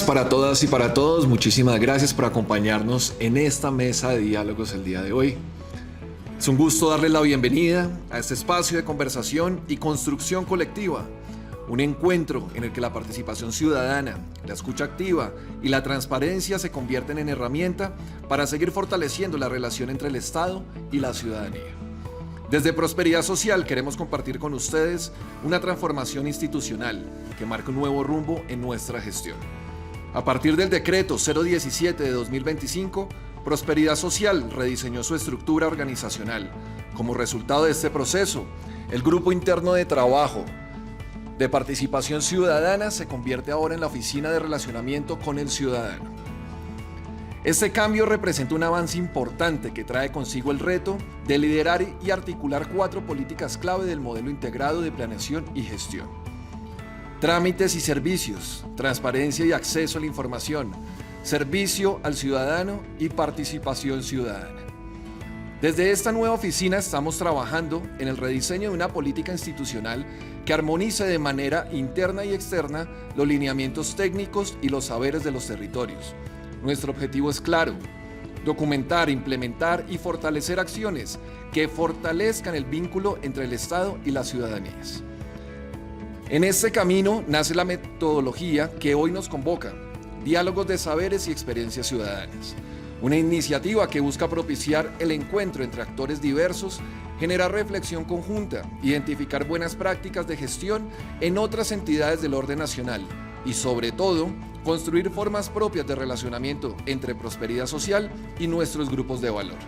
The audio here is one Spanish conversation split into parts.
para todas y para todos. Muchísimas gracias por acompañarnos en esta mesa de diálogos el día de hoy. Es un gusto darles la bienvenida a este espacio de conversación y construcción colectiva. Un encuentro en el que la participación ciudadana, la escucha activa y la transparencia se convierten en herramienta para seguir fortaleciendo la relación entre el Estado y la ciudadanía. Desde Prosperidad Social queremos compartir con ustedes una transformación institucional que marque un nuevo rumbo en nuestra gestión. A partir del decreto 017 de 2025, Prosperidad Social rediseñó su estructura organizacional. Como resultado de este proceso, el Grupo Interno de Trabajo de Participación Ciudadana se convierte ahora en la Oficina de Relacionamiento con el Ciudadano. Este cambio representa un avance importante que trae consigo el reto de liderar y articular 4 políticas clave del modelo integrado de planeación y gestión. Trámites y servicios, transparencia y acceso a la información, servicio al ciudadano y participación ciudadana. Desde esta nueva oficina estamos trabajando en el rediseño de una política institucional que armonice de manera interna y externa los lineamientos técnicos y los saberes de los territorios. Nuestro objetivo es claro: documentar, implementar y fortalecer acciones que fortalezcan el vínculo entre el Estado y las ciudadanías. En este camino nace la metodología que hoy nos convoca, Diálogos de Saberes y Experiencias Ciudadanas, una iniciativa que busca propiciar el encuentro entre actores diversos, generar reflexión conjunta, identificar buenas prácticas de gestión en otras entidades del orden nacional y, sobre todo, construir formas propias de relacionamiento entre Prosperidad Social y nuestros grupos de valor.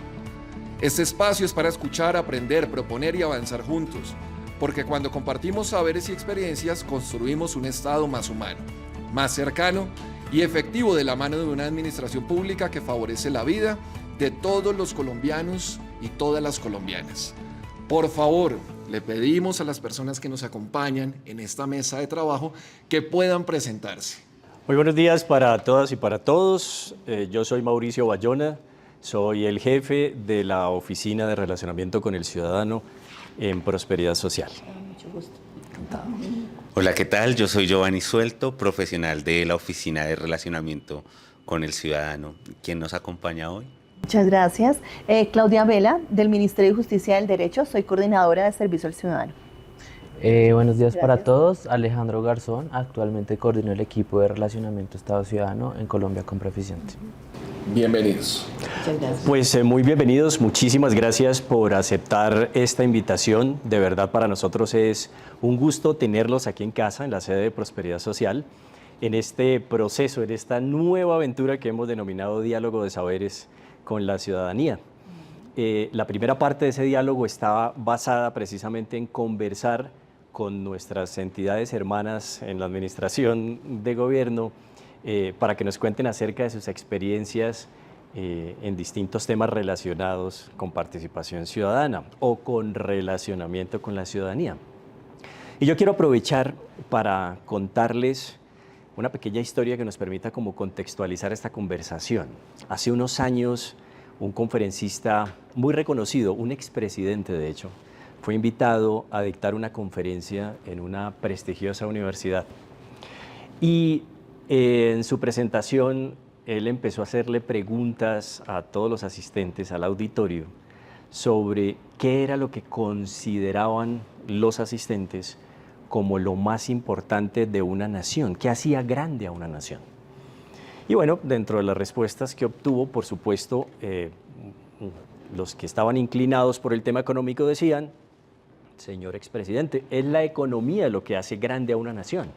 Este espacio es para escuchar, aprender, proponer y avanzar juntos, porque cuando compartimos saberes y experiencias construimos un Estado más humano, más cercano y efectivo de la mano de una administración pública que favorece la vida de todos los colombianos y todas las colombianas. Por favor, le pedimos a las personas que nos acompañan en esta mesa de trabajo que puedan presentarse. Muy buenos días para todas y para todos. Yo soy Mauricio Bayona, soy el jefe de la Oficina de Relacionamiento con el Ciudadano en Prosperidad Social. Mucho gusto. Encantado. Hola, ¿qué tal? Yo soy Giovanni Suelto, profesional de la Oficina de Relacionamiento con el Ciudadano. ¿Quién nos acompaña hoy? Muchas gracias. Claudia Vela, del Ministerio de Justicia y del Derecho, soy coordinadora de Servicio al Ciudadano. Buenos días Gracias. para todos. Alejandro Garzón, actualmente coordino el equipo de Relacionamiento Estado-Ciudadano en Colombia con Proficiente. Bienvenidos. Muchas gracias. Pues muy bienvenidos, muchísimas gracias por aceptar esta invitación. De verdad para nosotros es un gusto tenerlos aquí en casa, en la sede de Prosperidad Social, en este proceso, en esta nueva aventura que hemos denominado Diálogo de Saberes con la Ciudadanía. La primera parte de ese diálogo estaba basada precisamente en conversar con nuestras entidades hermanas en la administración de gobierno para que nos cuenten acerca de sus experiencias en distintos temas relacionados con participación ciudadana o con relacionamiento con la ciudadanía. Y yo quiero aprovechar para contarles una pequeña historia que nos permita como contextualizar esta conversación. Hace unos años, un conferencista muy reconocido, un expresidente de hecho, fue invitado a dictar una conferencia en una prestigiosa universidad. Y en su presentación, él empezó a hacerle preguntas a todos los asistentes al auditorio sobre qué era lo que consideraban los asistentes como lo más importante de una nación, qué hacía grande a una nación. Y bueno, dentro de las respuestas que obtuvo, por supuesto, los que estaban inclinados por el tema económico decían: señor expresidente, es la economía lo que hace grande a una nación.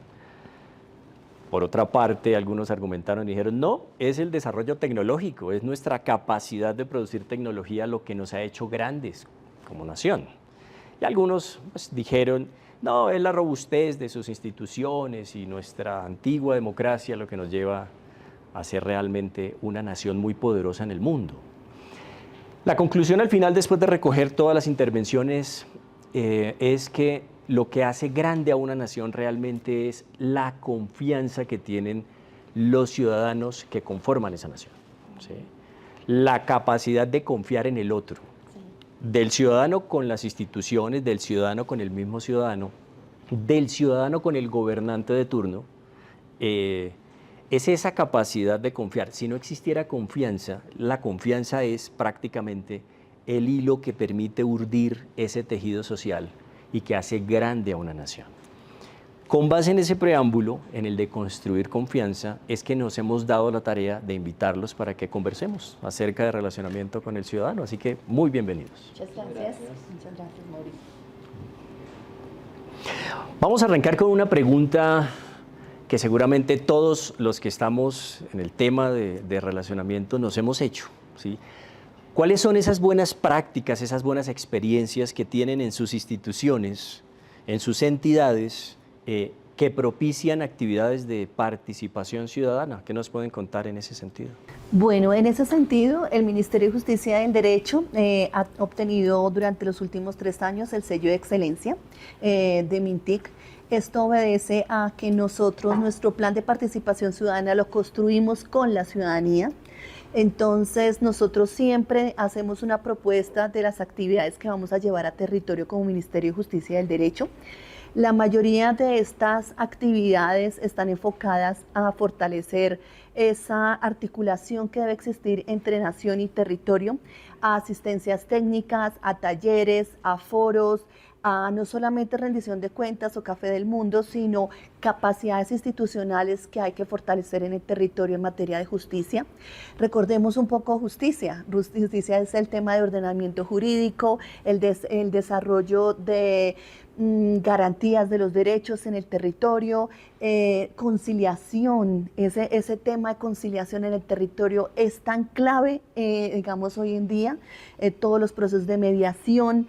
Por otra parte, algunos argumentaron y dijeron: no, es el desarrollo tecnológico, es nuestra capacidad de producir tecnología lo que nos ha hecho grandes como nación. Y algunos pues, dijeron: no, es la robustez de sus instituciones y nuestra antigua democracia lo que nos lleva a ser realmente una nación muy poderosa en el mundo. La conclusión al final, después de recoger todas las intervenciones, es que lo que hace grande a una nación realmente es la confianza que tienen los ciudadanos que conforman esa nación, ¿sí? La capacidad de confiar en el otro, del ciudadano con las instituciones, del ciudadano con el mismo ciudadano, del ciudadano con el gobernante de turno, es esa capacidad de confiar. Si no existiera confianza, la confianza es prácticamente el hilo que permite urdir ese tejido social y que hace grande a una nación. Con base en ese preámbulo, en el de construir confianza, es que nos hemos dado la tarea de invitarlos para que conversemos acerca de relacionamiento con el ciudadano. Así que muy bienvenidos. Muchas gracias. Muchas gracias, Mauricio. Vamos a arrancar con una pregunta que seguramente todos los que estamos en el tema de relacionamiento nos hemos hecho, ¿sí? ¿Cuáles son esas buenas prácticas, esas buenas experiencias que tienen en sus instituciones, en sus entidades, que propician actividades de participación ciudadana? ¿Qué nos pueden contar en ese sentido? Bueno, en ese sentido, el Ministerio de Justicia y del Derecho ha obtenido durante los últimos 3 años el sello de excelencia de MINTIC. Esto obedece a que nosotros, nuestro plan de participación ciudadana lo construimos con la ciudadanía. Entonces, nosotros siempre hacemos una propuesta de las actividades que vamos a llevar a territorio como Ministerio de Justicia y del Derecho. La mayoría de estas actividades están enfocadas a fortalecer esa articulación que debe existir entre nación y territorio, a asistencias técnicas, a talleres, a foros, a no solamente rendición de cuentas o café del mundo, sino capacidades institucionales que hay que fortalecer en el territorio en materia de justicia. Recordemos un poco justicia. Justicia es el tema de ordenamiento jurídico, el desarrollo de garantías de los derechos en el territorio, conciliación. Ese tema de conciliación en el territorio es tan clave, digamos, hoy en día, todos los procesos de mediación,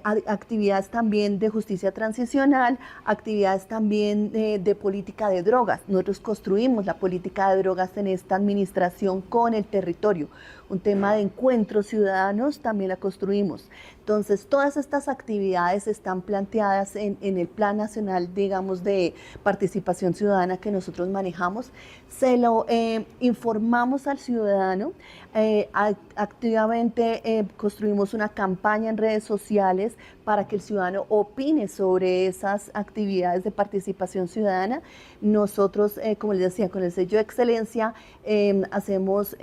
actividades también de justicia transicional, actividades también de política de drogas. Nosotros construimos la política de drogas en esta administración con el territorio. Un tema de encuentros ciudadanos también la construimos. Entonces, todas estas actividades están planteadas en el Plan Nacional, digamos, de Participación Ciudadana que nosotros manejamos. Se lo informamos al ciudadano. Activamente construimos una campaña en redes sociales para que el ciudadano opine sobre esas actividades de participación ciudadana. Nosotros, como les decía, con el sello de excelencia, hacemos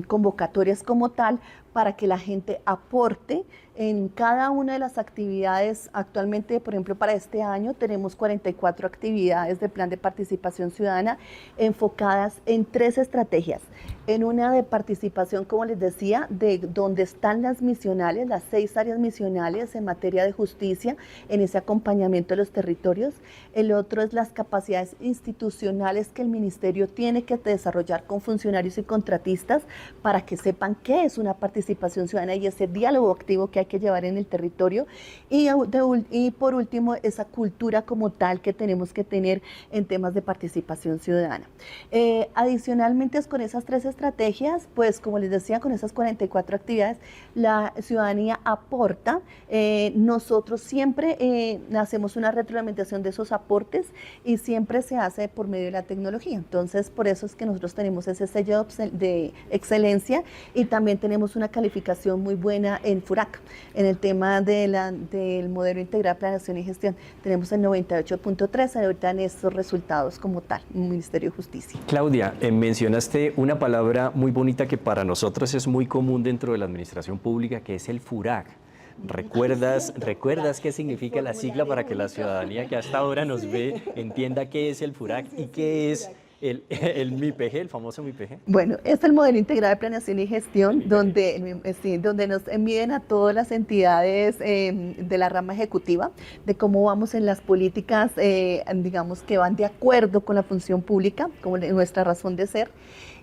convocatorias como tal para que la gente aporte en cada una de las actividades. Actualmente, por ejemplo, para este año tenemos 44 actividades de plan de participación ciudadana enfocadas en 3 estrategias. En una de participación, como les decía, de donde están las misionales, las 6 áreas misionales en materia de justicia, en ese acompañamiento de los territorios. El otro es las capacidades institucionales que el ministerio tiene que desarrollar con funcionarios y contratistas para que sepan qué es una participación ciudadana y ese diálogo activo que hay que llevar en el territorio. Y por último, esa cultura como tal que tenemos que tener en temas de participación ciudadana. Adicionalmente, con esas 3 estrategias, pues como les decía, con esas 44 actividades, la ciudadanía aporta. Nosotros siempre hacemos una retroalimentación de esos aportes y siempre se hace por medio de la tecnología. Entonces, por eso es que nosotros tenemos ese sello de excelencia y también tenemos una calificación muy buena en FURAC. En el tema del modelo integral de planeación y gestión, tenemos el 98.3 ahorita en estos resultados como tal, en el Ministerio de Justicia. Claudia, mencionaste una palabra muy bonita que para nosotros es muy común dentro de la administración pública, que es el FURAC. ¿Recuerdas qué significa la sigla para que la ciudadanía que hasta ahora nos ve entienda qué es el FURAC y qué es el MIPG, el famoso MIPG? Bueno, es el modelo integral de planeación y gestión donde nos miden a todas las entidades de la rama ejecutiva, de cómo vamos en las políticas, digamos, que van de acuerdo con la función pública, como nuestra razón de ser.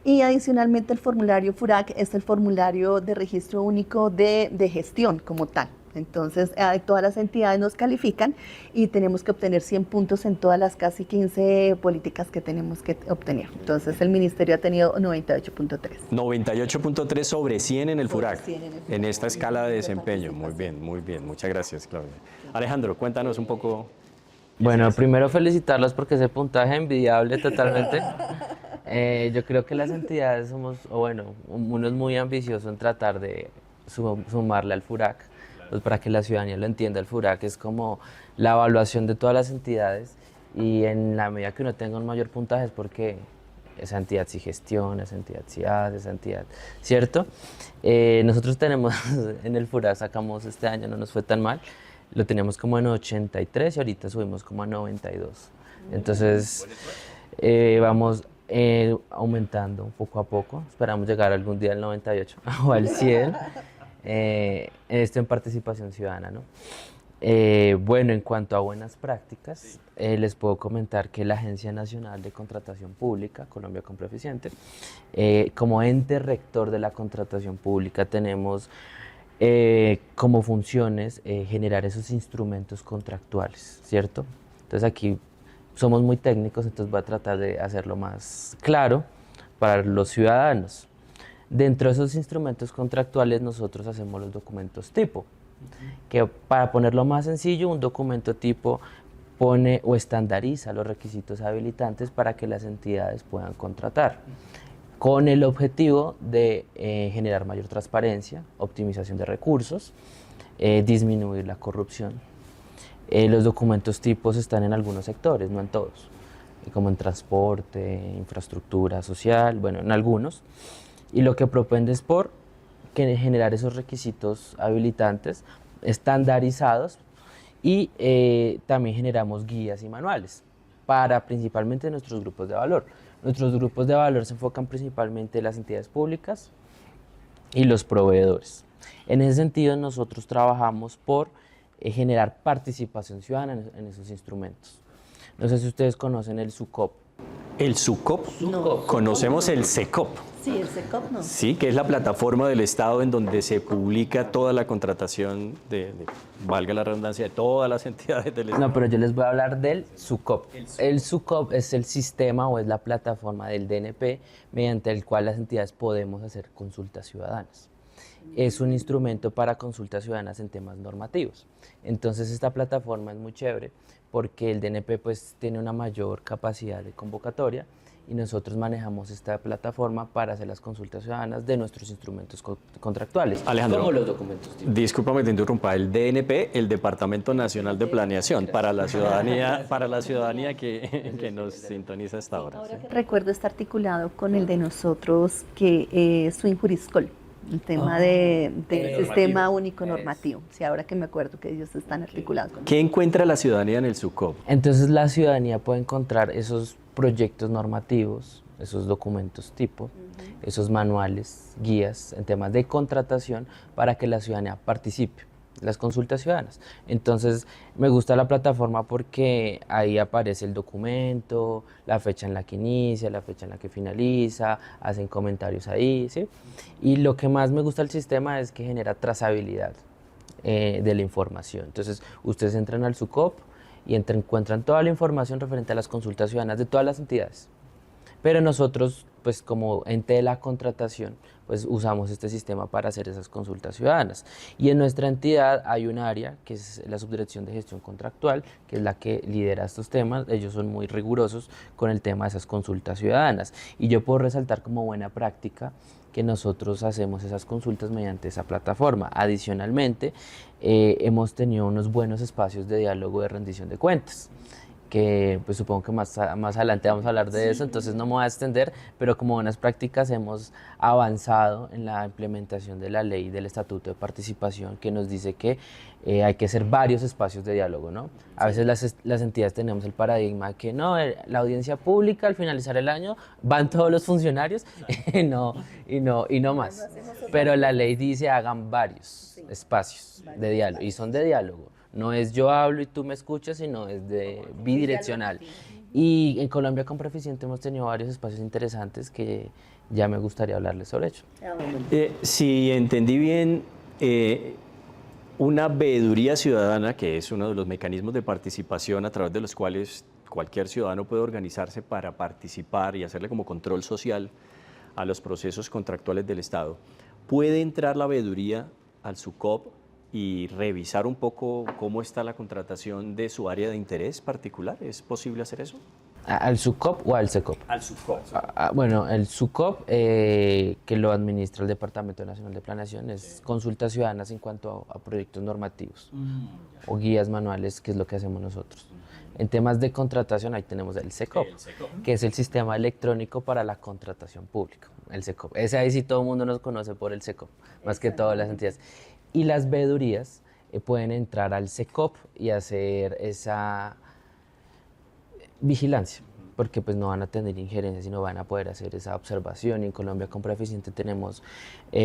Y adicionalmente el formulario FURAC es el formulario de registro único de gestión como tal. Entonces, todas las entidades nos califican y tenemos que obtener 100 puntos en todas las casi 15 políticas que tenemos que obtener. Entonces, el ministerio ha tenido 98.3. 98.3 sobre 100 en el FURAC, en esta escala de desempeño. Muy bien. Muchas gracias, Claudia. Alejandro, cuéntanos un poco. Bueno, primero felicitarlos porque ese puntaje es envidiable totalmente. Yo creo que las entidades somos, uno es muy ambicioso en tratar de sumarle al FURAC. Pues para que la ciudadanía lo entienda, el FURAC es como la evaluación de todas las entidades y en la medida que uno tenga un mayor puntaje es porque esa entidad sí gestiona, esa entidad sí hace, esa entidad, ¿cierto? Nosotros tenemos, en el FURA sacamos este año, no nos fue tan mal, lo teníamos como en 83 y ahorita subimos como a 92. Entonces, vamos aumentando poco a poco, esperamos llegar algún día al 98 o al 100, esto en participación ciudadana, ¿no? Bueno, en cuanto a buenas prácticas, les puedo comentar que la Agencia Nacional de Contratación Pública, Colombia Compra Eficiente, como ente rector de la contratación pública tenemos como funciones generar esos instrumentos contractuales, ¿cierto? Entonces aquí somos muy técnicos, entonces voy a tratar de hacerlo más claro para los ciudadanos. Dentro de esos instrumentos contractuales nosotros hacemos los documentos tipo, que para ponerlo más sencillo, un documento tipo pone o estandariza los requisitos habilitantes para que las entidades puedan contratar, con el objetivo de generar mayor transparencia, optimización de recursos, disminuir la corrupción. Los documentos tipos están en algunos sectores, no en todos, como en transporte, infraestructura social, bueno, en algunos. Y lo que propende es generar esos requisitos habilitantes estandarizados y también generamos guías y manuales para principalmente nuestros grupos de valor. Nuestros grupos de valor se enfocan principalmente en las entidades públicas y los proveedores. En ese sentido, nosotros trabajamos por generar participación ciudadana en esos instrumentos. No sé si ustedes conocen el SUCOP. El SUCOP, No. conocemos el SECOP. Sí, el SECOP no. Sí, que es la plataforma del Estado en donde se publica toda la contratación valga la redundancia, de todas las entidades del Estado. No, pero yo les voy a hablar del SUCOP. El SUCOP es el sistema o es la plataforma del DNP mediante el cual las entidades podemos hacer consultas ciudadanas. Es un instrumento para consultas ciudadanas en temas normativos. Entonces esta plataforma es muy chévere porque el DNP pues tiene una mayor capacidad de convocatoria y nosotros manejamos esta plataforma para hacer las consultas ciudadanas de nuestros instrumentos contractuales. Alejandro, como los documentos tipo. Discúlpame, te interrumpa. El DNP, el Departamento Nacional de Planeación, para la ciudadanía que nos sintoniza hasta ahora. ¿Sí? Recuerdo está articulado con el de nosotros, que es Swinjuriscol, el tema del sistema único normativo. Sí, ahora que me acuerdo que ellos están articulados con ¿Qué encuentra la ciudadanía en el SUCOP? Entonces la ciudadanía puede encontrar esos proyectos normativos, esos documentos tipo, esos manuales, guías en temas de contratación para que la ciudadanía participe en las consultas ciudadanas. Entonces me gusta la plataforma porque ahí aparece el documento, la fecha en la que inicia, la fecha en la que finaliza, hacen comentarios ahí, ¿sí? Y lo que más me gusta del sistema es que genera trazabilidad de la información. Entonces ustedes entran al SUCOP y encuentran toda la información referente a las consultas ciudadanas de todas las entidades. Pero nosotros, pues como ente de la contratación, pues usamos este sistema para hacer esas consultas ciudadanas. Y en nuestra entidad hay un área, que es la Subdirección de Gestión Contractual, que es la que lidera estos temas. Ellos son muy rigurosos con el tema de esas consultas ciudadanas. Y yo puedo resaltar como buena práctica que nosotros hacemos esas consultas mediante esa plataforma. Adicionalmente, hemos tenido unos buenos espacios de diálogo de rendición de cuentas, que pues supongo que más adelante vamos a hablar de eso, entonces no me voy a extender, pero como buenas prácticas hemos avanzado en la implementación de la ley del Estatuto de Participación, que nos dice que hay que hacer varios espacios de diálogo, ¿no? A veces las entidades tenemos el paradigma que no, la audiencia pública al finalizar el año van todos los funcionarios y no más, pero la ley dice hagan varios espacios de diálogo y son de diálogo. No es yo hablo y tú me escuchas, sino es bidireccional. Y en Colombia Compra Eficiente hemos tenido varios espacios interesantes que ya me gustaría hablarles sobre ello. Si entendí bien, una veeduría ciudadana, que es uno de los mecanismos de participación a través de los cuales cualquier ciudadano puede organizarse para participar y hacerle como control social a los procesos contractuales del Estado, ¿puede entrar la veeduría al SUCOP y revisar un poco cómo está la contratación de su área de interés particular? ¿Es posible hacer eso? ¿Al SUCOP o al SECOP? Al SUCOP. Bueno, el SUCOP, que lo administra el Departamento Nacional de Planeación, es consultas ciudadanas en cuanto a proyectos normativos o guías manuales, que es lo que hacemos nosotros. En temas de contratación, ahí tenemos el SECOP, que es el Sistema Electrónico para la Contratación Pública, el SECOP. Ese ahí sí todo el mundo nos conoce por el SECOP, más que todas las entidades. Y las veedurías pueden entrar al SECOP y hacer esa vigilancia, porque pues no van a tener injerencia, sino van a poder hacer esa observación. Y en Colombia Compra Eficiente tenemos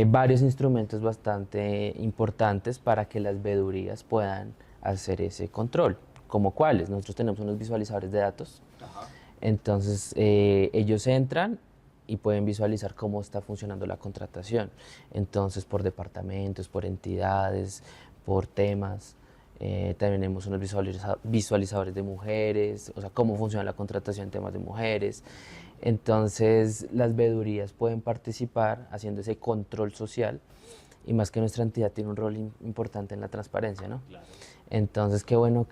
varios instrumentos bastante importantes para que las veedurías puedan hacer ese control. ¿Como cuáles? Nosotros tenemos unos visualizadores de datos. Entonces ellos entran y pueden visualizar cómo está funcionando la contratación. Entonces, por departamentos, por entidades, por temas. También tenemos unos visualizadores de mujeres, o sea, cómo funciona la contratación en temas de mujeres. Entonces, las veedurías pueden participar haciendo ese control social, y más que nuestra entidad tiene un rol importante en la transparencia, ¿no? Claro. Entonces, qué bueno,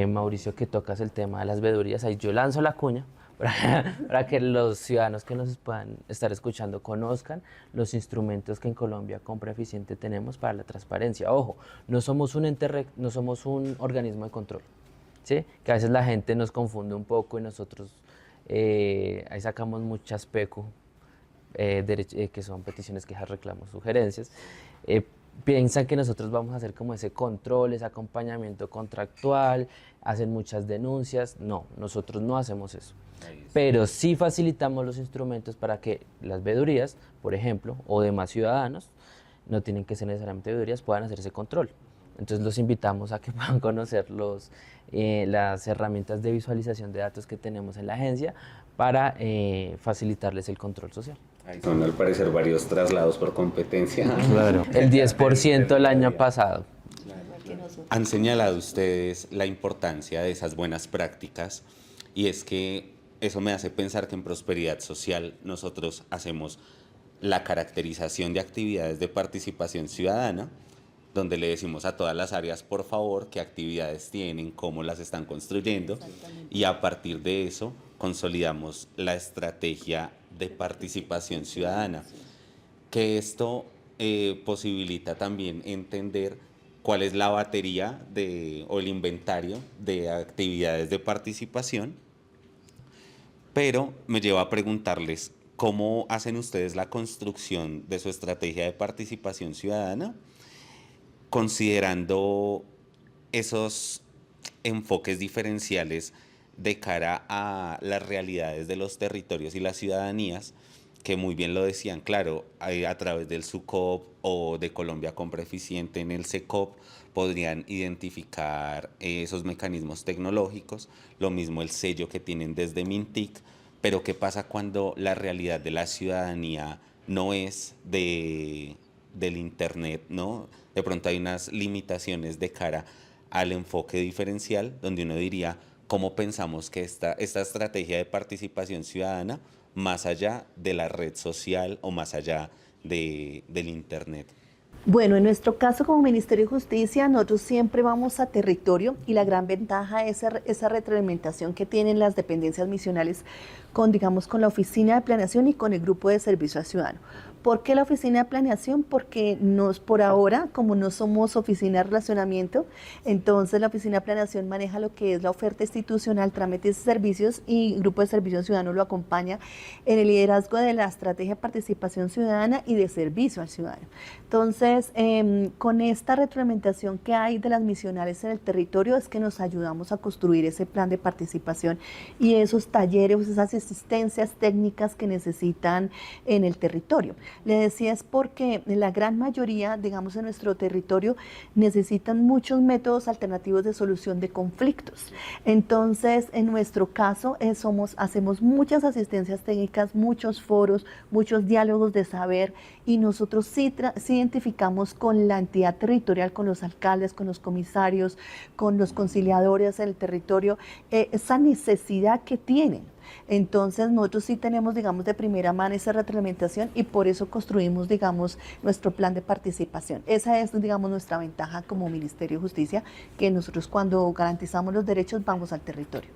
Mauricio, que tocas el tema de las veedurías. Ahí yo lanzo la cuña para que los ciudadanos que nos puedan estar escuchando conozcan los instrumentos que en Colombia Compra Eficiente tenemos para la transparencia. Ojo, no somos un ente, no somos un organismo de control, ¿sí? Que a veces la gente nos confunde un poco y nosotros ahí sacamos muchas PECU, que son peticiones, quejas, reclamos, sugerencias. Piensan que nosotros vamos a hacer como ese control, ese acompañamiento contractual, hacen muchas denuncias. No, nosotros no hacemos eso. Pero sí facilitamos los instrumentos para que las veedurías, por ejemplo, o demás ciudadanos, no tienen que ser necesariamente veedurías, puedan hacer ese control. Entonces los invitamos a que puedan conocer las herramientas de visualización de datos que tenemos en la agencia para facilitarles el control social. Ahí son al parecer varios traslados por competencia. Claro. El 10% el año pasado. Han señalado ustedes la importancia de esas buenas prácticas, y es que eso me hace pensar que en Prosperidad Social nosotros hacemos la caracterización de actividades de participación ciudadana, donde le decimos a todas las áreas, por favor, qué actividades tienen, cómo las están construyendo, y a partir de eso consolidamos la estrategia de participación ciudadana, que esto posibilita también entender cuál es la batería o el inventario de actividades de participación, pero me lleva a preguntarles cómo hacen ustedes la construcción de su estrategia de participación ciudadana, considerando esos enfoques diferenciales de cara a las realidades de los territorios y las ciudadanías, que muy bien lo decían, claro, a través del SUCOP o de Colombia Compra Eficiente en el SECOP podrían identificar esos mecanismos tecnológicos, lo mismo el sello que tienen desde Mintic, pero ¿qué pasa cuando la realidad de la ciudadanía no es del Internet, ¿no? De pronto hay unas limitaciones de cara al enfoque diferencial, donde uno diría, ¿cómo pensamos que esta estrategia de participación ciudadana, más allá de la red social o más allá del Internet? Bueno, en nuestro caso como Ministerio de Justicia, nosotros siempre vamos a territorio, y la gran ventaja es esa retroalimentación que tienen las dependencias misionales con la Oficina de Planeación y con el Grupo de Servicio al Ciudadano. ¿Por qué la Oficina de Planeación? Porque por ahora, como no somos oficina de relacionamiento, entonces la Oficina de Planeación maneja lo que es la oferta institucional, trámites y servicios, y el Grupo de Servicio Ciudadano lo acompaña en el liderazgo de la estrategia de participación ciudadana y de servicio al ciudadano. Entonces, con esta retroalimentación que hay de las misionales en el territorio, es que nos ayudamos a construir ese plan de participación y esos talleres, esas asistencias técnicas que necesitan en el territorio. Le decía, es porque la gran mayoría, digamos, en nuestro territorio necesitan muchos métodos alternativos de solución de conflictos. Entonces, en nuestro caso, hacemos muchas asistencias técnicas, muchos foros, muchos diálogos de saber, y nosotros sí identificamos con la entidad territorial, con los alcaldes, con los comisarios, con los conciliadores del territorio, esa necesidad que tienen. Entonces nosotros sí tenemos, digamos, de primera mano esa retroalimentación, y por eso construimos, digamos, nuestro plan de participación. Esa es, digamos, nuestra ventaja como Ministerio de Justicia, que nosotros cuando garantizamos los derechos vamos al territorio.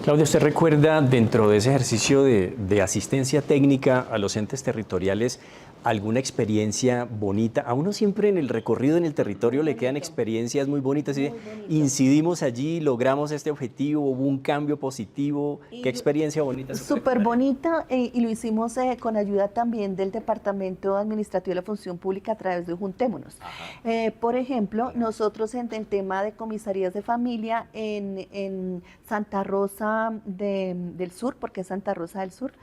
Claudia, ¿usted recuerda dentro de ese ejercicio de asistencia técnica a los entes territoriales alguna experiencia bonita? A uno siempre en el recorrido en el territorio le quedan experiencias muy bonitas. Y incidimos allí, logramos este objetivo, hubo un cambio positivo. ¿Qué experiencia bonita? Súper bonita, y lo hicimos con ayuda también del Departamento Administrativo de la Función Pública a través de Juntémonos. Por ejemplo, nosotros en el tema de comisarías de familia en Santa Rosa del Sur, porque es Santa Rosa del Sur,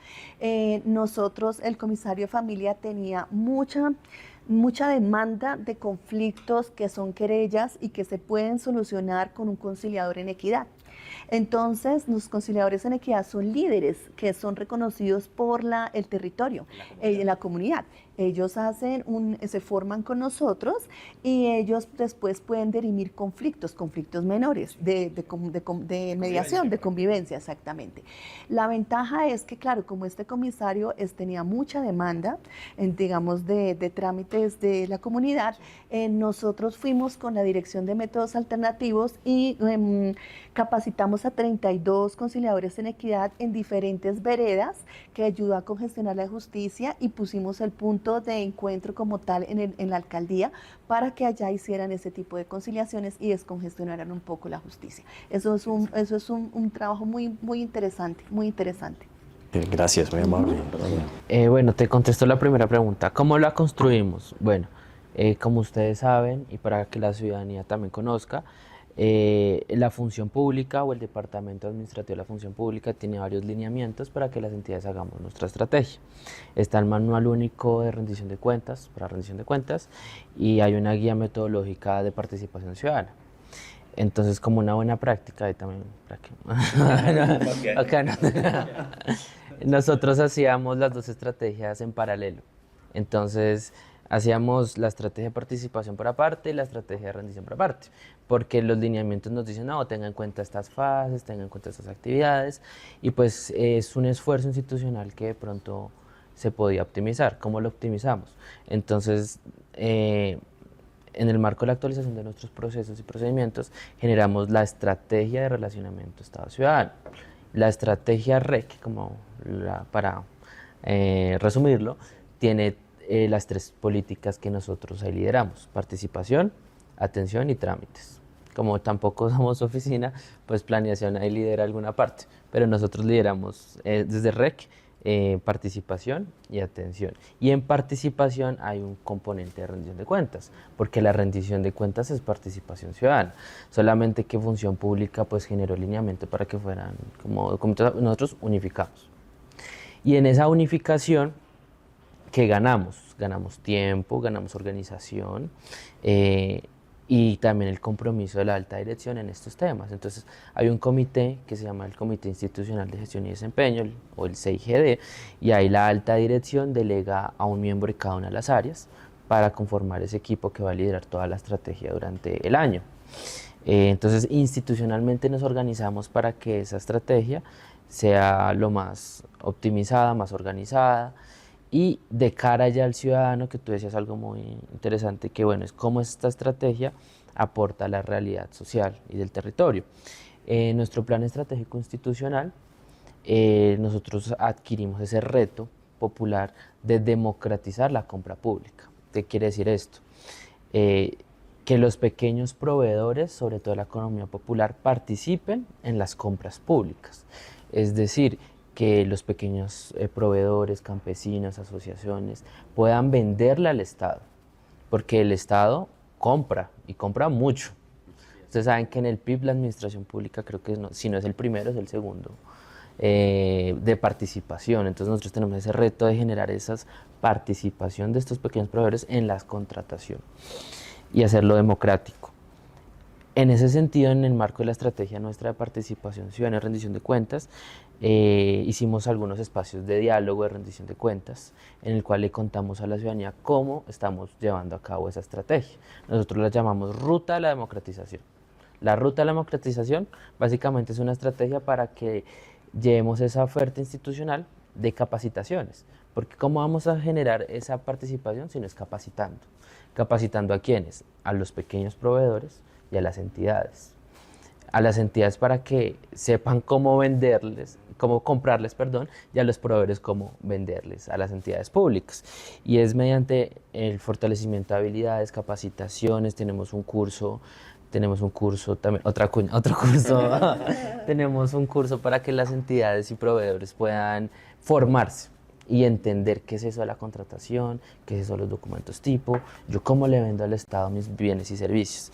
nosotros, el comisario de familia tenía mucha demanda de conflictos que son querellas y que se pueden solucionar con un conciliador en equidad. Entonces, los conciliadores en equidad son líderes que son reconocidos por el territorio, la comunidad. Ellos se forman con nosotros y ellos después pueden dirimir conflictos menores de mediación, de convivencia, exactamente. La ventaja es que, claro, como este comisario tenía mucha demanda, digamos, de trámites de la comunidad, nosotros fuimos con la Dirección de Métodos Alternativos y capacitamos a 32 conciliadores en equidad en diferentes veredas, que ayudó a congestionar la justicia, y pusimos el punto de encuentro como tal en la alcaldía para que allá hicieran ese tipo de conciliaciones y descongestionaran un poco la justicia. Eso es un trabajo muy, muy interesante, muy interesante. Gracias, muy amable. Bueno, te contesto la primera pregunta. ¿Cómo la construimos? Bueno, como ustedes saben, y para que la ciudadanía también conozca, la función pública o el Departamento Administrativo de la Función Pública tiene varios lineamientos para que las entidades hagamos nuestra estrategia. Está el Manual Único de Rendición de Cuentas, para rendición de cuentas, y hay una guía metodológica de participación ciudadana. Entonces, como una buena práctica, y también nosotros hacíamos las dos estrategias en paralelo. Entonces, hacíamos la estrategia de participación por aparte y la estrategia de rendición por aparte, porque los lineamientos nos dicen, no, tenga en cuenta estas fases, tenga en cuenta estas actividades, y pues es un esfuerzo institucional que de pronto se podía optimizar. ¿Cómo lo optimizamos? Entonces, en el marco de la actualización de nuestros procesos y procedimientos, generamos la estrategia de relacionamiento Estado-Ciudadano. La estrategia REC, para resumirlo, tiene las tres políticas que nosotros ahí lideramos: participación, atención y trámites. Como tampoco somos oficina, pues planeación ahí lidera alguna parte, pero nosotros lideramos desde REC participación y atención. Y en participación hay un componente de rendición de cuentas, porque la rendición de cuentas es participación ciudadana, solamente que Función Pública pues generó lineamiento para que fueran como documentos nosotros unificamos. Y en esa unificación, ¿qué ganamos? Ganamos tiempo, ganamos organización y también el compromiso de la alta dirección en estos temas. Entonces, hay un comité que se llama el Comité Institucional de Gestión y Desempeño, o el CIGD, y ahí la alta dirección delega a un miembro de cada una de las áreas para conformar ese equipo que va a liderar toda la estrategia durante el año. Entonces, institucionalmente nos organizamos para que esa estrategia sea lo más optimizada, más organizada, y de cara ya al ciudadano, que tú decías algo muy interesante, que bueno, es cómo esta estrategia aporta a la realidad social y del territorio. Nuestro plan estratégico institucional, nosotros adquirimos ese reto popular de democratizar la compra pública. ¿Qué quiere decir esto? Que los pequeños proveedores, sobre todo la economía popular, participen en las compras públicas. Es decir, que los pequeños proveedores, campesinos, asociaciones, puedan venderle al Estado, porque el Estado compra, y compra mucho. Ustedes saben que en el PIB la administración pública, creo que si no es el primero, es el segundo, de participación. Entonces nosotros tenemos ese reto de generar esa participación de estos pequeños proveedores en la contratación y hacerlo democrático. En ese sentido, en el marco de la estrategia nuestra de participación ciudadana y rendición de cuentas, hicimos algunos espacios de diálogo de rendición de cuentas, en el cual le contamos a la ciudadanía cómo estamos llevando a cabo esa estrategia. Nosotros la llamamos Ruta de la Democratización. La Ruta de la Democratización básicamente es una estrategia para que llevemos esa oferta institucional de capacitaciones, porque ¿cómo vamos a generar esa participación si no es capacitando? ¿Capacitando a quiénes? A los pequeños proveedores y a las entidades. a las entidades para que sepan cómo venderles, cómo comprarles, perdón, y a los proveedores cómo venderles a las entidades públicas. Y es mediante el fortalecimiento de habilidades, capacitaciones, tenemos un curso también, otro curso, tenemos un curso para que las entidades y proveedores puedan formarse y entender qué es eso de la contratación, qué es eso de los documentos tipo, yo cómo le vendo al Estado mis bienes y servicios.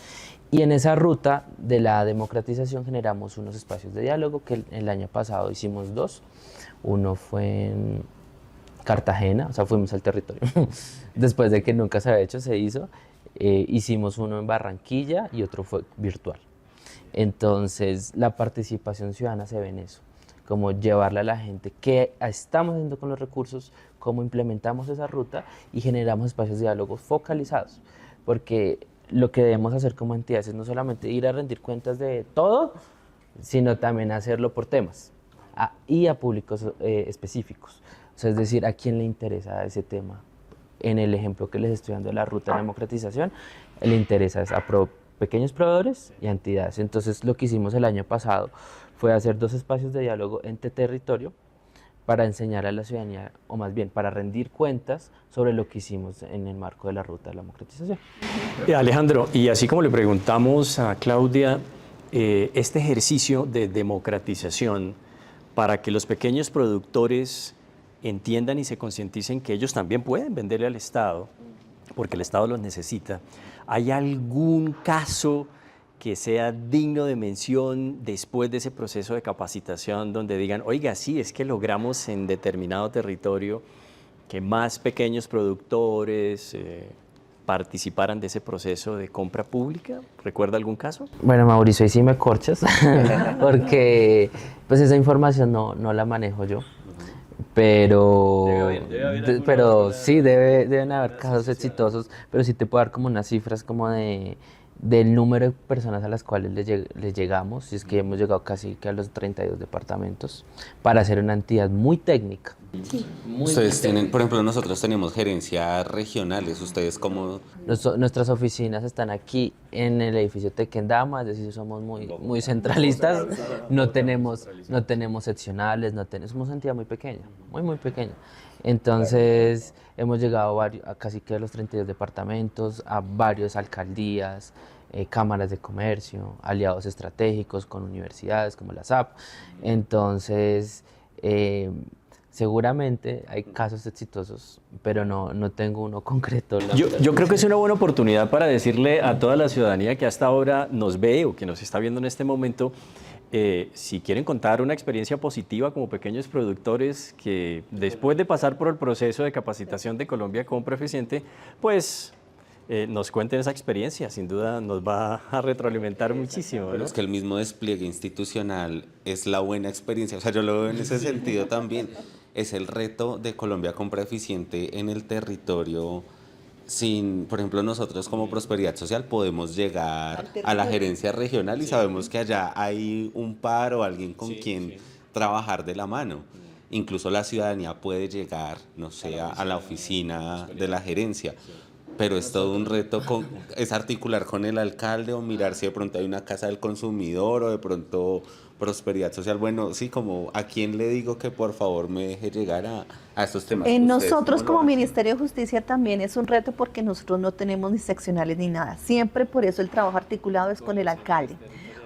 Y en esa ruta de la democratización generamos unos espacios de diálogo que el año pasado hicimos 2. Uno fue en Cartagena, o sea, fuimos al territorio. Después de que nunca se había hecho, se hizo. Hicimos uno en Barranquilla y otro fue virtual. Entonces, la participación ciudadana se ve en eso, como llevarle a la gente qué estamos haciendo con los recursos, cómo implementamos esa ruta y generamos espacios de diálogo focalizados, porque lo que debemos hacer como entidades es no solamente ir a rendir cuentas de todo, sino también hacerlo por temas y a públicos específicos. O sea, es decir, a quién le interesa ese tema. En el ejemplo que les estoy dando de la ruta de democratización, le interesa a pequeños proveedores y a entidades. Entonces, lo que hicimos el año pasado fue hacer 2 espacios de diálogo entre territorio para enseñar a la ciudadanía, o más bien para rendir cuentas sobre lo que hicimos en el marco de la ruta de la democratización. Alejandro, y así como le preguntamos a Claudia, este ejercicio de democratización para que los pequeños productores entiendan y se concienticen que ellos también pueden venderle al Estado, porque el Estado los necesita, ¿hay algún caso que sea digno de mención después de ese proceso de capacitación donde digan, oiga, sí, es que logramos en determinado territorio que más pequeños productores participaran de ese proceso de compra pública? ¿Recuerda algún caso? Bueno, Mauricio, ahí sí me corchas, porque pues esa información no la manejo yo. Pero, sí, deben haber casos exitosos, pero sí te puedo dar como unas cifras como del número de personas a las cuales les llegamos, y es que hemos llegado casi que a los 32 departamentos para hacer una entidad muy técnica. Sí. Ustedes tienen, por ejemplo, nosotros tenemos gerencias regionales, ustedes como... Nuestras oficinas están aquí en el edificio Tequendama, es decir, somos muy centralistas, no tenemos seccionales, somos una entidad muy pequeña, muy pequeña. Entonces, hemos llegado a casi que a los 32 departamentos, a varias alcaldías, cámaras de comercio, aliados estratégicos con universidades como la SAP. Entonces, seguramente hay casos exitosos, pero no tengo uno concreto. Yo creo que es una buena oportunidad para decirle a toda la ciudadanía que hasta ahora nos ve o que nos está viendo en este momento, si quieren contar una experiencia positiva como pequeños productores que después de pasar por el proceso de capacitación de Colombia Compra Eficiente, pues nos cuenten esa experiencia. Sin duda nos va a retroalimentar muchísimo, ¿no? Pero es que el mismo despliegue institucional es la buena experiencia, o sea, yo lo veo en ese sentido también. Es el reto de Colombia Compra Eficiente en el territorio. Por ejemplo, nosotros como Prosperidad Social podemos llegar a la gerencia regional y sabemos que allá hay un par o alguien con quien trabajar de la mano. Incluso la ciudadanía puede llegar, no sé, a la oficina de la gerencia. Pero es todo un reto, es articular con el alcalde o mirar si de pronto hay una casa del consumidor o de pronto Prosperidad Social. Bueno, sí, como a quién le digo que por favor me deje llegar a estos temas. Nosotros como Ministerio de Justicia también es un reto porque nosotros no tenemos ni seccionales ni nada. Siempre por eso el trabajo articulado es con el alcalde.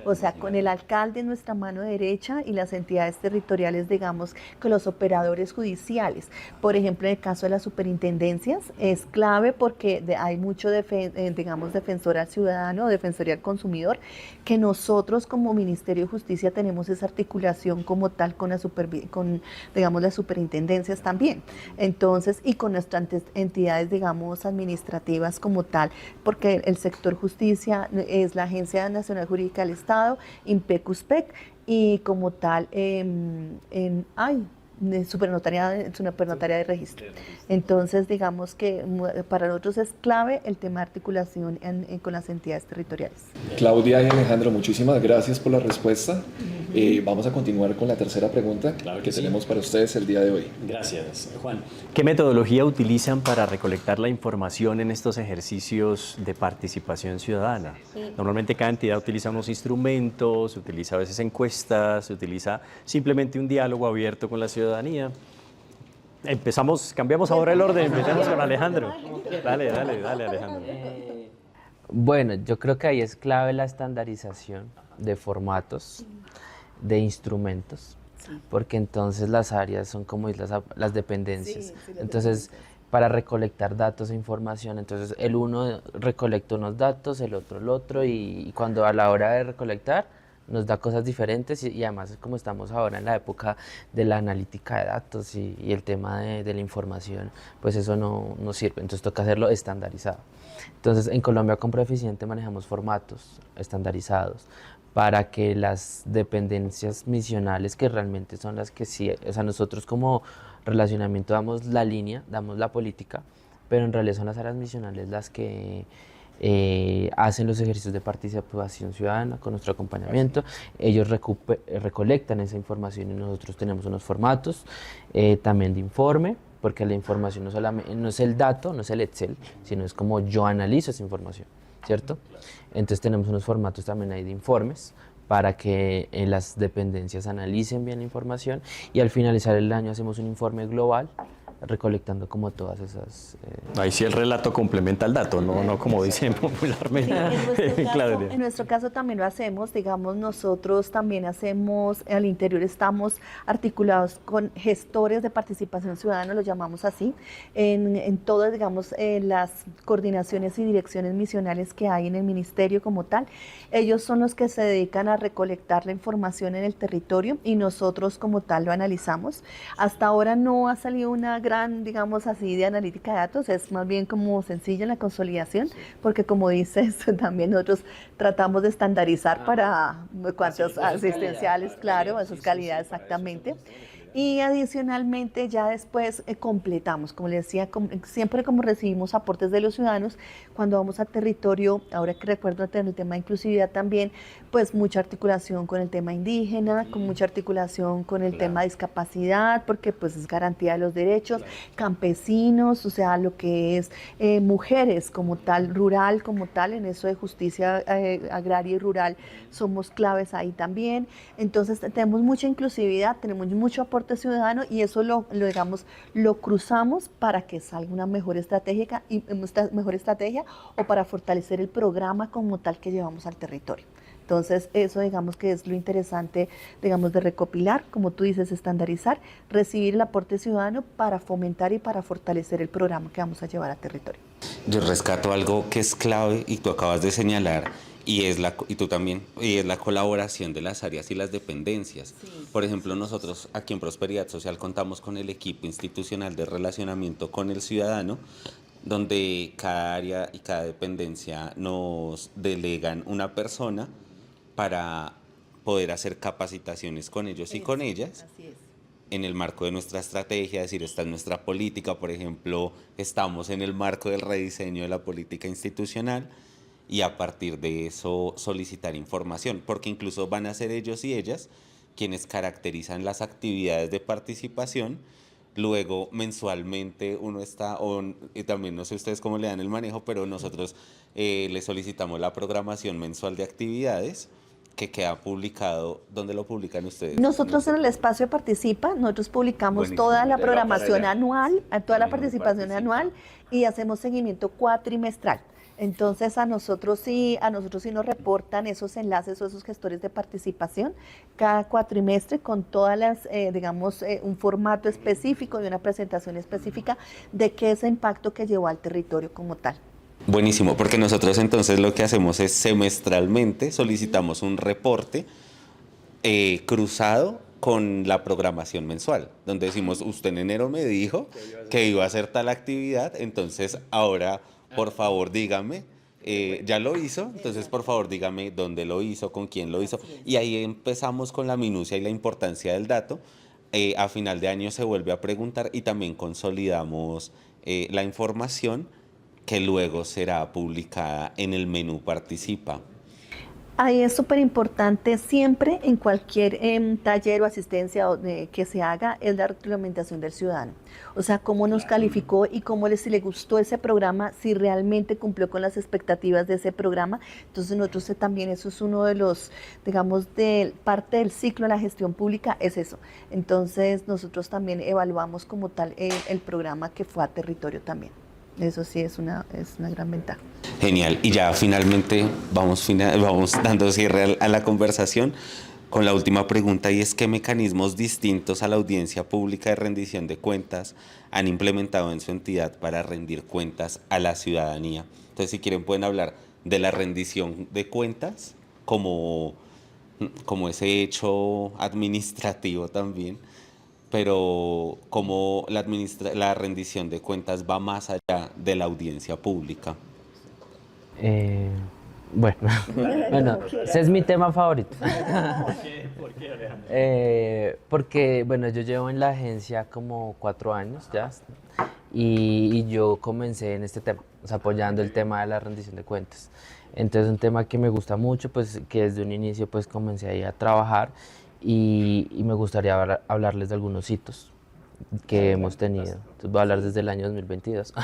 O sea, con el alcalde en nuestra mano derecha y las entidades territoriales, digamos, con los operadores judiciales. Por ejemplo, en el caso de las superintendencias, es clave porque hay mucho, digamos, defensor al ciudadano, defensoría al consumidor, que nosotros como Ministerio de Justicia tenemos esa articulación como tal con digamos, las superintendencias también. Entonces, y con nuestras entidades, digamos, administrativas como tal, porque el sector justicia es la Agencia Nacional Jurídica del Estado, INPEC-USPEC, y como tal, supernotaria de registro. Entonces, digamos que para nosotros es clave el tema de articulación con las entidades territoriales. Claudia y Alejandro, muchísimas gracias por la respuesta. Vamos a continuar con la tercera pregunta que tenemos para ustedes el día de hoy. Gracias, Juan. ¿Qué metodología utilizan para recolectar la información en estos ejercicios de participación ciudadana? Normalmente cada entidad utiliza unos instrumentos, utiliza a veces encuestas, utiliza simplemente un diálogo abierto con la ciudadanía. Cambiamos ahora el orden, empecemos con Alejandro. Dale, Alejandro. Bueno, yo creo que ahí es clave la estandarización de formatos, de instrumentos, porque entonces las áreas son como las dependencias. Entonces, para recolectar datos e información, entonces el uno recolecta unos datos, el otro el otro, y cuando a la hora de recolectar nos da cosas diferentes y además como estamos ahora en la época de la analítica de datos y el tema de la información, pues eso no sirve, entonces toca hacerlo estandarizado. Entonces en Colombia con Proeficiente manejamos formatos estandarizados para que las dependencias misionales, que realmente son las que sí, o sea, nosotros como relacionamiento damos la línea, damos la política, pero en realidad son las áreas misionales las que hacen los ejercicios de participación ciudadana con nuestro acompañamiento. Ellos recolectan esa información y nosotros tenemos unos formatos también de informe, porque la información no es el dato, no es el Excel, sino es como yo analizo esa información, ¿cierto? Entonces tenemos unos formatos también ahí de informes para que las dependencias analicen bien la información y al finalizar el año hacemos un informe global recolectando como todas esas... Ahí sí el relato complementa el dato, no como dicen popularmente. En nuestro caso también lo hacemos, digamos, nosotros también hacemos, al interior estamos articulados con gestores de participación ciudadana, lo llamamos así, en todas, digamos, las coordinaciones y direcciones misionales que hay en el ministerio como tal. Ellos son los que se dedican a recolectar la información en el territorio y nosotros como tal lo analizamos. Hasta ahora no ha salido una gran, digamos así, de analítica de datos, es más bien como sencilla en la consolidación, porque como dices, también nosotros tratamos de estandarizar para cuantos asistenciales, claro, sus calidades exactamente. Y adicionalmente ya después completamos, como les decía, siempre como recibimos aportes de los ciudadanos, cuando vamos a territorio, ahora que recuerdo tener el tema de inclusividad también, pues mucha articulación con el tema indígena, con mucha articulación con el tema de discapacidad, porque pues es garantía de los derechos, campesinos, o sea, lo que es mujeres como tal, rural como tal, en eso de justicia agraria y rural, somos claves ahí también. Entonces tenemos mucha inclusividad, tenemos mucho aporte ciudadano y eso lo cruzamos para que salga una mejor estrategia o para fortalecer el programa como tal que llevamos al territorio. Entonces, eso digamos que es lo interesante, digamos, de recopilar, como tú dices, estandarizar, recibir el aporte ciudadano para fomentar y para fortalecer el programa que vamos a llevar a territorio. Yo rescato algo que es clave y tú acabas de señalar, y tú también, y es la colaboración de las áreas y las dependencias. Sí. Por ejemplo, nosotros aquí en Prosperidad Social contamos con el equipo institucional de relacionamiento con el ciudadano, donde cada área y cada dependencia nos delegan una persona para poder hacer capacitaciones con ellos y con ellas. Así es. En el marco de nuestra estrategia, es decir, esta es nuestra política, por ejemplo, estamos en el marco del rediseño de la política institucional y a partir de eso solicitar información, porque incluso van a ser ellos y ellas quienes caracterizan las actividades de participación. Luego, mensualmente uno está, y también no sé ustedes cómo le dan el manejo, pero nosotros le solicitamos la programación mensual de actividades que queda publicado. ¿Dónde lo publican ustedes? Nosotros en el espacio Participa, nosotros publicamos toda la programación anual, toda la participación anual y hacemos seguimiento cuatrimestral. Entonces a nosotros sí nos reportan esos enlaces o esos gestores de participación cada cuatrimestre con todas las, un formato específico y una presentación específica de qué es el impacto que llevó al territorio como tal. Buenísimo, porque nosotros entonces lo que hacemos es semestralmente solicitamos un reporte cruzado con la programación mensual, donde decimos, usted en enero me dijo que iba a hacer tal actividad, entonces ahora por favor dígame, ya lo hizo, entonces por favor dígame dónde lo hizo, con quién lo hizo, y ahí empezamos con la minucia y la importancia del dato a final de año se vuelve a preguntar y también consolidamos la información que luego será publicada en el menú Participa. Ahí es súper importante siempre en cualquier taller o asistencia que se haga es la retroalimentación del ciudadano. O sea, cómo nos calificó y cómo si le gustó ese programa, si realmente cumplió con las expectativas de ese programa. Entonces nosotros también eso es uno de los, digamos, parte del ciclo de la gestión pública es eso. Entonces nosotros también evaluamos como tal el programa que fue a territorio también. Eso sí es una gran ventaja. Genial. Y ya finalmente vamos dando cierre a la conversación con la última pregunta, y es ¿qué mecanismos distintos a la audiencia pública de rendición de cuentas han implementado en su entidad para rendir cuentas a la ciudadanía? Entonces, si quieren pueden hablar de la rendición de cuentas como ese hecho administrativo también, pero como la rendición de cuentas va más allá de la audiencia pública. Bueno, bueno, ese es mi tema favorito. ¿Por qué, Alejandro? Porque, bueno, yo llevo en la agencia como 4 años ya y yo comencé en este tema, o sea, apoyando el tema de la rendición de cuentas. Entonces, un tema que me gusta mucho, pues que desde un inicio pues comencé ahí a trabajar y me gustaría hablarles de algunos hitos que hemos tenido. Entonces, voy a hablar desde el año 2022.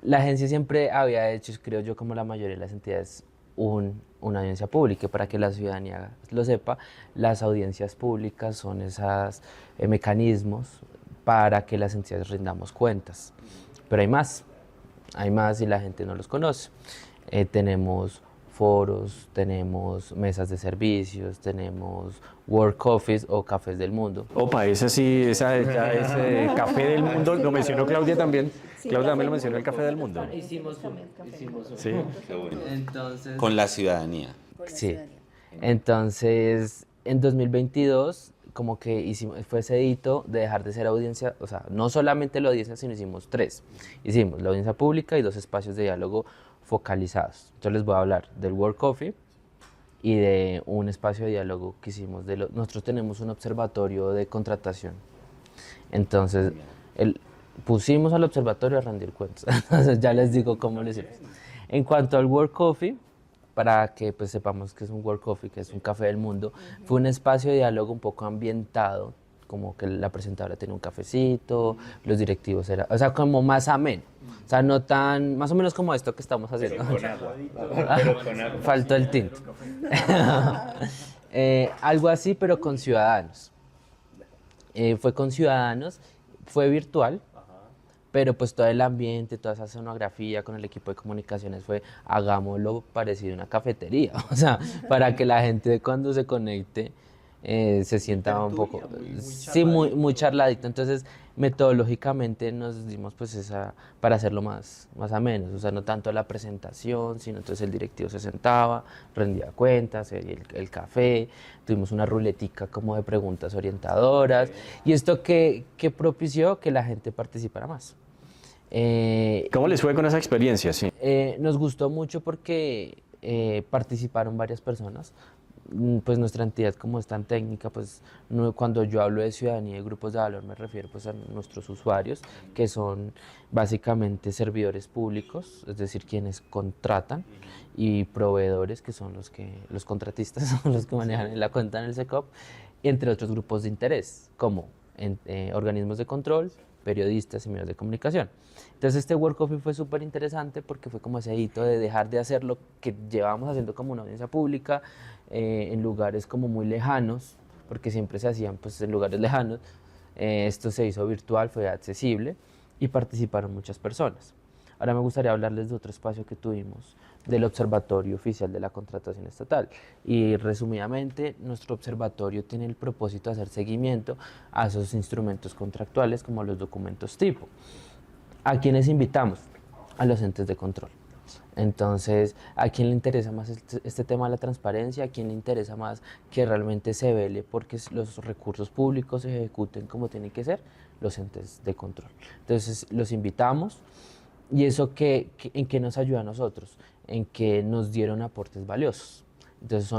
La agencia siempre había hecho, creo yo, como la mayoría de las entidades, una audiencia pública. Para que la ciudadanía lo sepa, las audiencias públicas son esos mecanismos para que las entidades rindamos cuentas. Pero hay más y la gente no los conoce. Tenemos foros, tenemos mesas de servicios, tenemos work office o cafés del mundo. Opa, ese café del mundo, lo mencionó Claudia también. Sí, Claudia también lo mencionó, el café del mundo. Hicimos Sí. Qué bueno. Entonces, Con la ciudadanía. sí. Entonces, en 2022, como que fue ese hito de dejar de ser audiencia, o sea, no solamente la audiencia, sino hicimos 3. Hicimos la audiencia pública y 2 espacios de diálogo focalizados. Entonces les voy a hablar del World Coffee y de un espacio de diálogo que hicimos. Nosotros tenemos un observatorio de contratación. Entonces, pusimos al observatorio a rendir cuentas. Entonces ya les digo cómo lo hicimos. En cuanto al World Coffee, para que pues sepamos que es un World Coffee, que es un café del mundo, fue un espacio de diálogo un poco ambientado, como que la presentadora tenía un cafecito, los directivos eran, o sea, como más ameno, o sea, no tan, más o menos como esto que estamos haciendo. Pero con agua. Faltó el tinto. Algo así, pero con ciudadanos. Fue con ciudadanos, fue virtual, pero pues todo el ambiente, toda esa escenografía con el equipo de comunicaciones fue, hagámoslo parecido a una cafetería, o sea, para que la gente cuando se conecte se sienta un poco, sí, muy charladito. Entonces, metodológicamente nos dimos pues para hacerlo más ameno, o sea, no tanto la presentación, sino entonces el directivo se sentaba, rendía cuentas, el café, tuvimos una ruletica como de preguntas orientadoras, y esto que propició que la gente participara más. ¿Cómo les fue con esa experiencia? Sí. Nos gustó mucho porque participaron varias personas. Pues nuestra entidad, como es tan técnica, pues cuando yo hablo de ciudadanía y grupos de valor me refiero pues a nuestros usuarios, que son básicamente servidores públicos, es decir, quienes contratan, y proveedores, que son los contratistas, son los que manejan la cuenta en el SECOP, entre otros grupos de interés, como organismos de control, periodistas y medios de comunicación. Entonces este World Coffee fue súper interesante porque fue como ese hito de dejar de hacer lo que llevábamos haciendo como una audiencia pública en lugares como muy lejanos, porque siempre se hacían pues en lugares lejanos. Esto se hizo virtual, fue accesible y participaron muchas personas. Ahora me gustaría hablarles de otro espacio que tuvimos, del Observatorio Oficial de la Contratación Estatal. Y resumidamente, nuestro observatorio tiene el propósito de hacer seguimiento a esos instrumentos contractuales como los documentos tipo. ¿A quiénes invitamos? A los entes de control. Entonces, ¿a quién le interesa más este tema de la transparencia? ¿A quién le interesa más que realmente se vele porque los recursos públicos se ejecuten como tienen que ser? Los entes de control. Entonces, los invitamos. ¿Y eso en qué nos ayuda a nosotros? En que nos dieron aportes valiosos. Entonces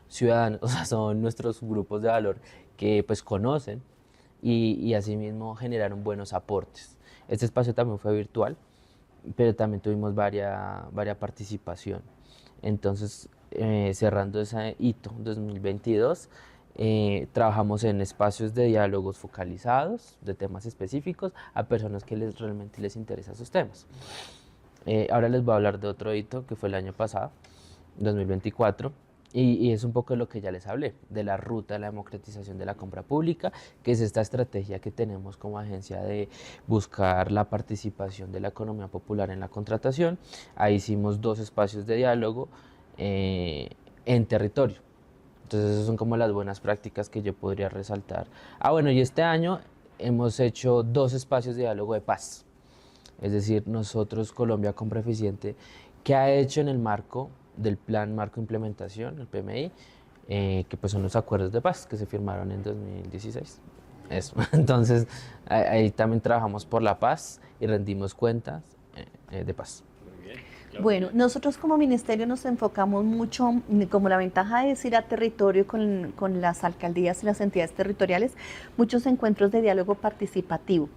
ciudadanos, o sea, son nuestros grupos de valor que pues conocen y asimismo generaron buenos aportes. Este espacio también fue virtual, pero también tuvimos varia participación. Entonces, cerrando ese hito 2022, trabajamos en espacios de diálogos focalizados, de temas específicos, a personas que realmente les interesan esos temas. Ahora les voy a hablar de otro hito que fue el año pasado, 2024, y es un poco de lo que ya les hablé, de la ruta de la democratización de la compra pública, que es esta estrategia que tenemos como agencia de buscar la participación de la economía popular en la contratación. Ahí hicimos 2 espacios de diálogo en territorio. Entonces esas son como las buenas prácticas que yo podría resaltar. Bueno, y este año hemos hecho 2 espacios de diálogo de paz. Es decir, nosotros, Colombia Compra Eficiente, ¿qué ha hecho en el marco del Plan Marco de Implementación, el PMI? Que pues son los acuerdos de paz que se firmaron en 2016. Eso. Entonces, ahí también trabajamos por la paz y rendimos cuentas de paz. Bueno, nosotros como ministerio nos enfocamos mucho, como la ventaja es ir a territorio con las alcaldías y las entidades territoriales, muchos encuentros de diálogo participativo.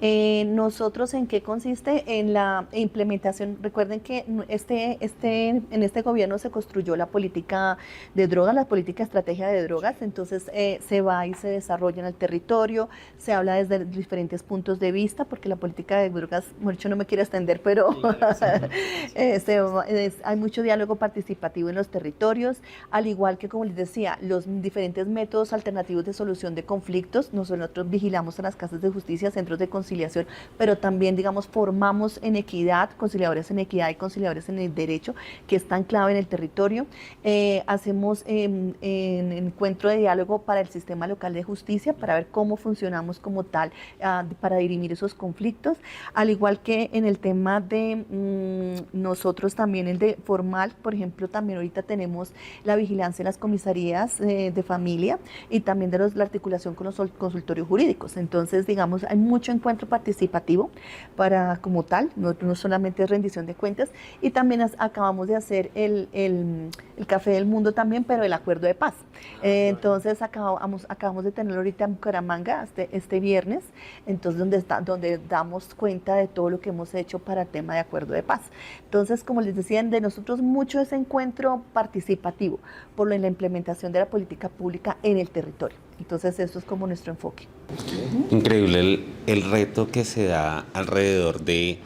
Nosotros, ¿en qué consiste? En la implementación. Recuerden que en este gobierno se construyó la política de drogas, la política estrategia de drogas, entonces se va y se desarrolla en el territorio, se habla desde diferentes puntos de vista, porque la política de drogas, mucho no me quiero extender, pero hay mucho diálogo participativo en los territorios, al igual que, como les decía, los diferentes métodos alternativos de solución de conflictos. Nosotros vigilamos en las casas de justicia, centros de conciliación, pero también, digamos, formamos en equidad, conciliadores en equidad y conciliadores en el derecho, que están clave en el territorio. Hacemos encuentro de diálogo para el sistema local de justicia, para ver cómo funcionamos como tal, para dirimir esos conflictos, al igual que en el tema de nosotros también el de formal, por ejemplo, también ahorita tenemos la vigilancia en las comisarías de familia y también de la articulación con los consultorios jurídicos. Entonces, digamos, hay mucho encuentro participativo para como tal, no solamente es rendición de cuentas, y también acabamos de hacer el Café del Mundo también, pero el acuerdo de paz. Entonces, acabamos de tenerlo ahorita en Bucaramanga este viernes, entonces donde damos cuenta de todo lo que hemos hecho para el tema de acuerdo de paz. Entonces, como les decían, de nosotros mucho ese encuentro participativo por la implementación de la política pública en el territorio. Entonces, eso es como nuestro enfoque. Increíble el reto que se da alrededor de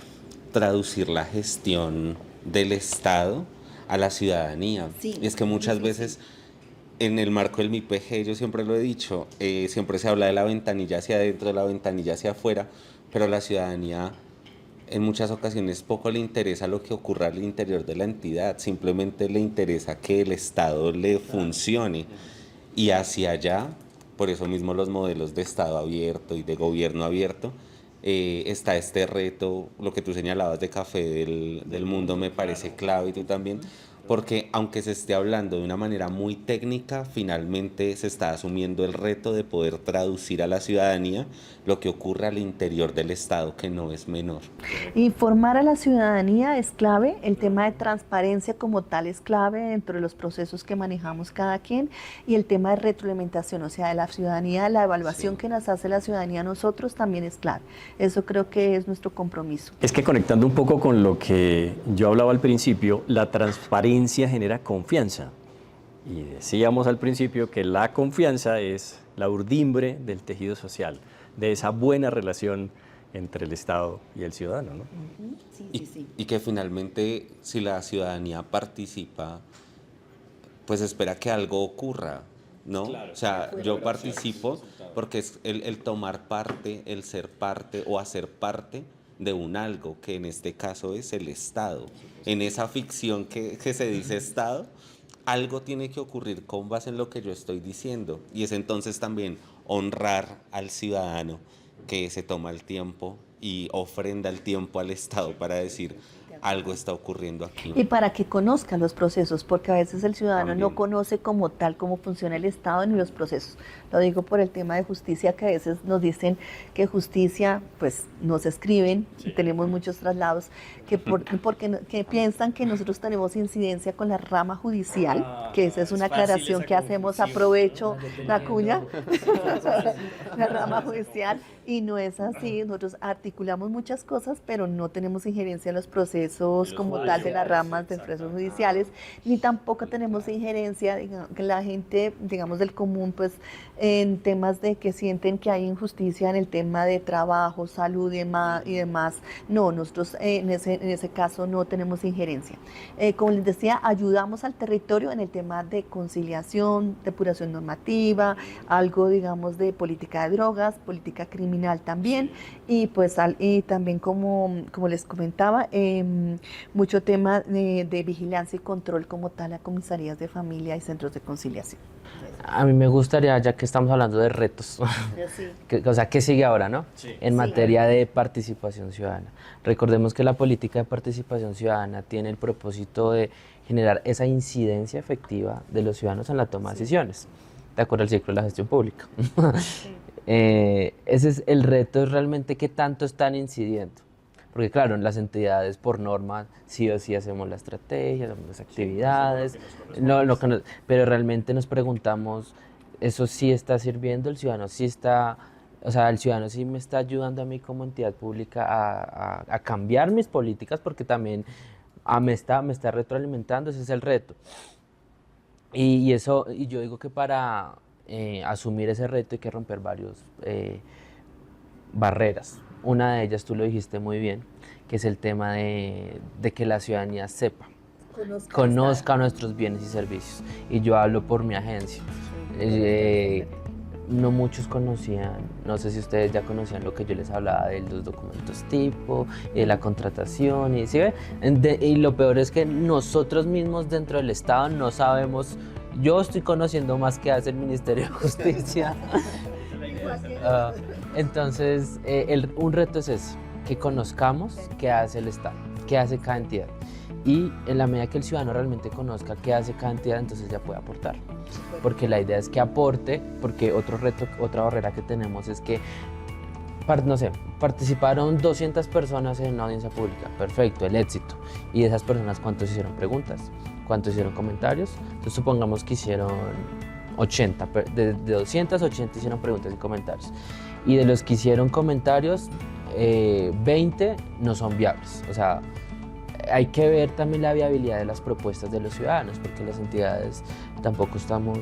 traducir la gestión del Estado a la ciudadanía. Sí, y es que muchas veces en el marco del MIPG, yo siempre lo he dicho, siempre se habla de la ventanilla hacia adentro, de la ventanilla hacia afuera, pero a la ciudadanía en muchas ocasiones poco le interesa lo que ocurra al interior de la entidad, simplemente le interesa que el Estado le funcione. Y hacia allá, por eso mismo los modelos de Estado abierto y de gobierno abierto, está este reto, lo que tú señalabas de Café del Mundo me parece clave, y tú también, porque aunque se esté hablando de una manera muy técnica, finalmente se está asumiendo el reto de poder traducir a la ciudadanía lo que ocurre al interior del Estado, que no es menor. Informar a la ciudadanía es clave, el tema de transparencia como tal es clave dentro de los procesos que manejamos cada quien, y el tema de retroalimentación, o sea, de la ciudadanía, la evaluación que nos hace la ciudadanía a nosotros también es clave. Eso creo que es nuestro compromiso. Es que conectando un poco con lo que yo hablaba al principio, la transparencia genera confianza. Y decíamos al principio que la confianza es la urdimbre del tejido social, de esa buena relación entre el Estado y el ciudadano, ¿no? Sí. Y que finalmente, si la ciudadanía participa, pues espera que algo ocurra, ¿no? Claro, o sea, yo participo porque es el tomar parte, el ser parte o hacer parte de un algo, que en este caso es el Estado. En esa ficción que se dice Estado, algo tiene que ocurrir con base en lo que yo estoy diciendo. Y es entonces también honrar al ciudadano que se toma el tiempo y ofrenda el tiempo al Estado para decir, algo está ocurriendo aquí. Y para que conozca los procesos, porque a veces el ciudadano También. no conoce como tal cómo funciona el Estado ni los procesos. Lo digo por el tema de justicia, que a veces nos dicen que justicia, pues nos escriben, y tenemos muchos traslados, que piensan que nosotros tenemos incidencia con la rama judicial, que esa es una aclaración que hacemos, aprovecho la cuña, la rama judicial, y no es así. Nosotros articulamos muchas cosas, pero no tenemos injerencia en los procesos como tal de las ramas de procesos judiciales, ni tampoco tenemos injerencia, digamos, que la gente, digamos, del común, pues en temas de que sienten que hay injusticia en el tema de trabajo, salud y demás. No, nosotros en ese caso no tenemos injerencia. Como les decía, ayudamos al territorio en el tema de conciliación, depuración normativa, algo, digamos, de política de drogas, política criminal también, y pues y también como les comentaba, mucho tema de vigilancia y control como tal a comisarías de familia y centros de conciliación. A mí me gustaría, ya que estamos hablando de retos, o sea, ¿qué sigue ahora, no? En materia de participación ciudadana. Recordemos que la política de participación ciudadana tiene el propósito de generar esa incidencia efectiva de los ciudadanos en la toma de decisiones, de acuerdo al ciclo de la gestión pública. Ese es el reto, es realmente qué tanto están incidiendo. Porque claro, en las entidades por norma sí o sí hacemos la estrategia, hacemos las actividades, pero realmente nos preguntamos, ¿eso sí está sirviendo? ¿El ciudadano sí está, o sea, el ciudadano sí me está ayudando a mí como entidad pública a cambiar mis políticas? Porque también me está retroalimentando, ese es el reto. Y yo digo que para asumir ese reto hay que romper varias barreras. Una de ellas, tú lo dijiste muy bien, que es el tema de que la ciudadanía sepa, conozca nuestros bienes y servicios. Y yo hablo por mi agencia. No muchos conocían, no sé si ustedes ya conocían lo que yo les hablaba de los documentos tipo, de la contratación, y, ¿sí ve? Y lo peor es que nosotros mismos dentro del Estado no sabemos. Yo estoy conociendo más que hace el Ministerio de Justicia. Entonces, un reto es ese, que conozcamos qué hace el Estado, qué hace cada entidad. Y en la medida que el ciudadano realmente conozca qué hace cada entidad, entonces ya puede aportar. Porque la idea es que aporte, porque otro reto, otra barrera que tenemos es que, no sé, participaron 200 personas en una audiencia pública, perfecto, el éxito. Y de esas personas, ¿cuántos hicieron preguntas? ¿Cuántos hicieron comentarios? Entonces supongamos que hicieron 80, de 280 hicieron preguntas y comentarios. Y de los que hicieron comentarios, 20 no son viables. O sea, hay que ver también la viabilidad de las propuestas de los ciudadanos, porque las entidades tampoco estamos,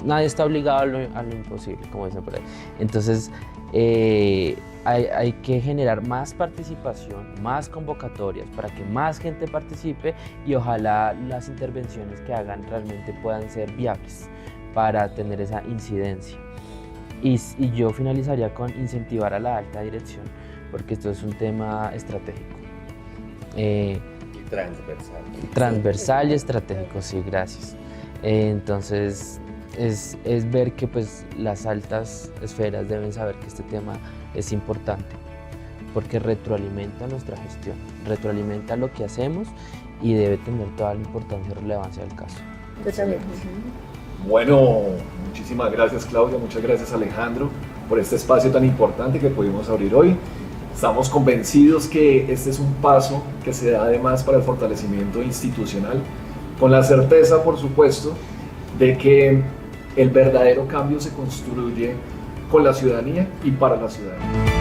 nadie está obligado a lo imposible, como dicen por ahí. Entonces, hay que generar más participación, más convocatorias para que más gente participe y ojalá las intervenciones que hagan realmente puedan ser viables para tener esa incidencia. Y yo finalizaría con incentivar a la alta dirección, porque esto es un tema estratégico. Y transversal. Transversal y estratégico, sí, gracias. Entonces, es ver que pues, las altas esferas deben saber que este tema es importante, porque retroalimenta nuestra gestión, retroalimenta lo que hacemos y debe tener toda la importancia y relevancia del caso. Yo también. Bueno, muchísimas gracias Claudia, muchas gracias Alejandro por este espacio tan importante que pudimos abrir hoy. Estamos convencidos que este es un paso que se da además para el fortalecimiento institucional, con la certeza, por supuesto, de que el verdadero cambio se construye con la ciudadanía y para la ciudadanía.